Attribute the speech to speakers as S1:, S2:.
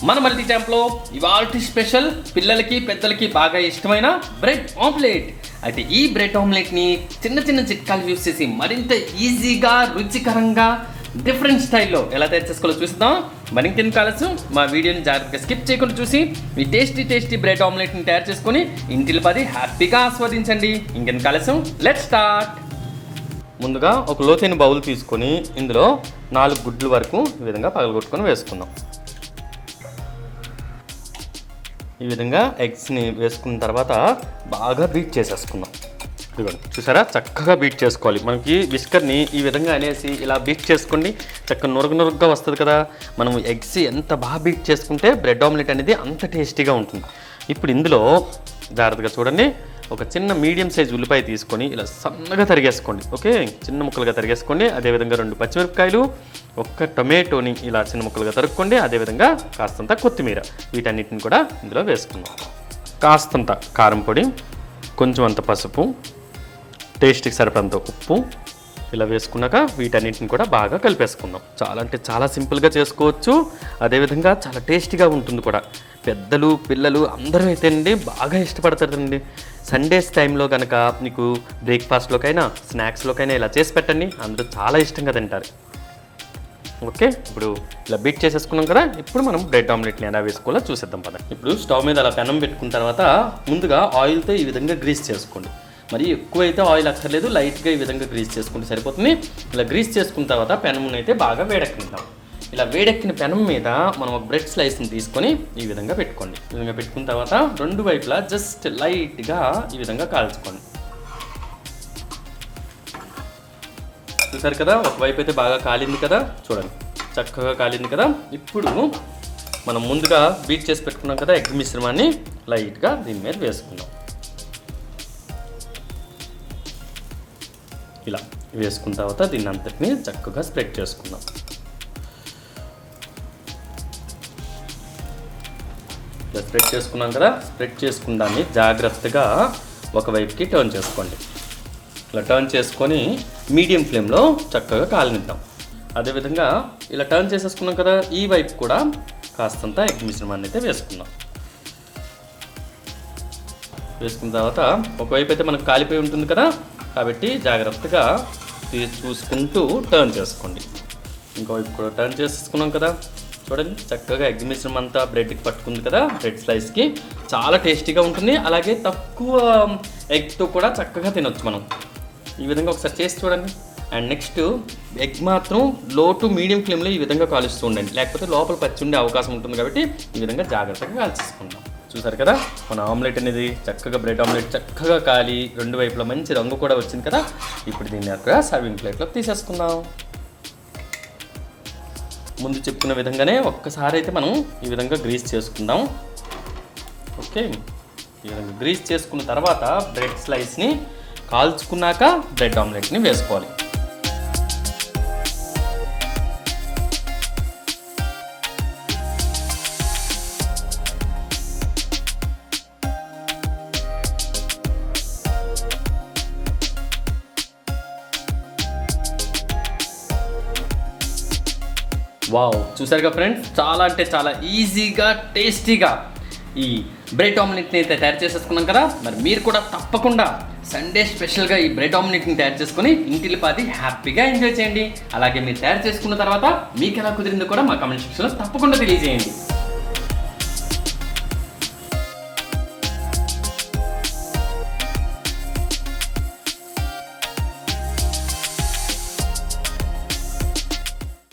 S1: మన మల్టీ ట్యాంప్లో ఇవాల్టి స్పెషల్ పిల్లలకి పెద్దలకి బాగా ఇష్టమైన బ్రెడ్ ఆమ్లెట్. అయితే ఈ బ్రెడ్ ఆమ్లెట్ని చిన్న చిన్న చిట్కాలు యూస్ చేసి మరింత ఈజీగా రుచికరంగా డిఫరెంట్ స్టైల్లో ఎలా తయారు చేసుకోవాలో చూద్దాం. మరింకెందుకు కాలసు మా వీడియోని జాగ్రత్తగా స్కిప్ చేయకుండా చూసి ఈ టేస్టీ బ్రెడ్ ఆమ్లెట్ని తయారు చేసుకొని ఇంటిలో పది హ్యాపీగా ఆస్వాదించండి. ఇంకెందుకు కాలసు, లెట్స్ స్టార్ట్. ముందుగా ఒక లోతైన బౌల్ తీసుకొని ఇందులో 4 గుడ్ల వరకు ఈ విధంగా పగలగొట్టుకొని వేసుకుందాం. ఈ విధంగా ఎగ్స్ని వేసుకున్న తర్వాత బాగా బీట్ చేసేసుకుందాం. ఇదిగోండి, చూసారా, చక్కగా బీట్ చేసుకోవాలి. మనకి విస్కర్ని ఈ విధంగా అనేసి ఇలా బీట్ చేసుకోండి, చక్కగా నురగగా వస్తుంది కదా. మనం ఎగ్స్ ఎంత బాగా బీట్ చేసుకుంటే బ్రెడ్ ఆమ్లెట్ అనేది అంత టేస్టీగా ఉంటుంది. ఇప్పుడు ఇందులో జాగ్రత్తగా చూడండి, ఒక చిన్న మీడియం సైజ్ ఉల్లిపాయ తీసుకొని ఇలా సన్నగా తరిగేసుకోండి. ఓకే, చిన్న ముక్కలుగా తరిగేసుకోండి. అదేవిధంగా 2 పచ్చిమిరపకాయలు, 1 టొమాటోని ఇలా చిన్న ముక్కలుగా తరుక్కోండి. అదేవిధంగా కాస్తంత కొత్తిమీర, వీటన్నిటిని కూడా ఇందులో వేసుకుందాం. కాస్తంత కారం పొడి, కొంచెం అంత పసుపు, టేస్ట్కి సరిపడంత ఉప్పు ఇలా వేసుకున్నాక వీటన్నిటిని కూడా బాగా కలిపేసుకుందాం. చాలా అంటే చాలా సింపుల్గా చేసుకోవచ్చు. అదేవిధంగా చాలా టేస్టీగా ఉంటుంది కూడా. పెద్దలు పిల్లలు అందరూ అయితే అండి బాగా ఇష్టపడతారండి. సండేస్ టైంలో కనుక మీకు బ్రేక్ఫాస్ట్లోకైనా స్నాక్స్లోకైనా ఇలా చేసి పెట్టండి, అందరూ చాలా ఇష్టంగా తింటారు. ఓకే, ఇప్పుడు ఇలా బీట్ చేసేసుకున్నాం కదా. ఇప్పుడు మనం బ్రెడ్ ఆమ్లెట్ని ఎలా వేసుకోవాలో చూసేద్దాం పద. ఇప్పుడు స్టవ్ మీద అలా పెనం పెట్టుకున్న తర్వాత ముందుగా ఆయిల్తో ఈ విధంగా గ్రీస్ చేసుకోండి. మరి ఎక్కువైతే ఆయిల్ అక్కర్లేదు, లైట్గా ఈ విధంగా గ్రీస్ చేసుకుంటే సరిపోతుంది. ఇలా గ్రీస్ చేసుకున్న తర్వాత పెనంని అయితే బాగా వేడెక్కిద్దాం. ఇలా వేడెక్కిన పెనం మీద మనం ఒక బ్రెడ్ స్లైస్ని తీసుకొని ఈ విధంగా పెట్టుకోండి. ఈ విధంగా పెట్టుకున్న తర్వాత 2 వైపులా జస్ట్ లైట్గా ఈ విధంగా కాల్చుకోండి. చూసారు కదా, ఒకవైపు అయితే బాగా కాలింది కదా, చూడండి చక్కగా కాలింది కదా. ఇప్పుడు మనం ముందుగా బీట్ చేసి పెట్టుకున్నాం కదా ఎగ్ మిశ్రమాన్ని లైట్గా దీని మీద వేసుకుందాం. ఇలా వేసుకున్న తర్వాత దీన్ని అంతటిని చక్కగా స్ప్రెడ్ చేసుకుందాం. ఇలా స్ప్రెడ్ చేసుకున్నాం కదా, స్ప్రెడ్ చేసుకున్న దాన్ని జాగ్రత్తగా ఒకవైపుకి టర్న్ చేసుకోండి. ఇలా టర్న్ చేసుకొని మీడియం ఫ్లేమ్లో చక్కగా కాలనిద్దాం. అదేవిధంగా ఇలా టర్న్ చేసేసుకున్నాం కదా, ఈ వైపు కూడా కాస్తంత ఎగ్ మిశ్రమాన్ని అయితే వేసుకుందాం. వేసుకున్న తర్వాత ఒకవైపు అయితే మనకు కాలిపోయి ఉంటుంది కదా, కాబట్టి జాగ్రత్తగా చూసుకుంటూ టర్న్ చేసుకోండి. ఇంకోవైపు కూడా టర్న్ చేసేసుకున్నాం కదా, చూడండి చక్కగా ఎగ్ మిశ్రమం అంతా బ్రెడ్కి పట్టుకుంది కదా. బ్రెడ్ స్లైస్కి చాలా టేస్టీగా ఉంటుంది. అలాగే తక్కువ ఎగ్తో కూడా చక్కగా తినొచ్చు మనం. ఈ విధంగా ఒకసారి చేసి చూడండి. అండ్ నెక్స్ట్ ఎగ్ మాత్రం లో టు మీడియం ఫ్లేమ్లో ఈ విధంగా కాలుస్తూ ఉండండి, లేకపోతే లోపల పచ్చి ఉండే అవకాశం ఉంటుంది. కాబట్టి ఈ విధంగా జాగ్రత్తగా కాల్చేసుకుందాం. చూసారు కదా, మన ఆమ్లెట్ అనేది చక్కగా బ్రెడ్ ఆమ్లెట్ చక్కగా కాలి 2 వైపులా మంచి రంగు కూడా వచ్చింది కదా. ఇప్పుడు దీన్ని అక్కడ సర్వింగ్ ప్లేట్లో తీసేసుకుందాం. ముందు చెప్పుకున్న విధంగానే ఒక్కసారి అయితే మనం ఈ విధంగా గ్రీస్ చేసుకుందాం. ఓకే, ఈ విధంగా గ్రీస్ చేసుకున్న తర్వాత బ్రెడ్ స్లైస్ని కాల్చుకున్నాక బ్రెడ్ ఆమ్లెట్ని వేసుకోవాలి. వావ్, చూసారుగా ఫ్రెండ్స్, చాలా అంటే చాలా ఈజీగా టేస్టీగా ఈ బ్రెడ్ ఆమ్లెట్ని అయితే తయారు చేసేసుకున్నాం కదా. మరి మీరు కూడా తప్పకుండా సండే స్పెషల్గా ఈ బ్రెడ్ ఆమ్లెట్ని తయారు చేసుకుని ఇంటిలో పాది హ్యాపీగా ఎంజాయ్ చేయండి. అలాగే మీరు తయారు చేసుకున్న తర్వాత మీకు ఎలా కుదిరిందో కూడా మా కామెంట్ సెక్షన్లో తప్పకుండా తెలియజేయండి.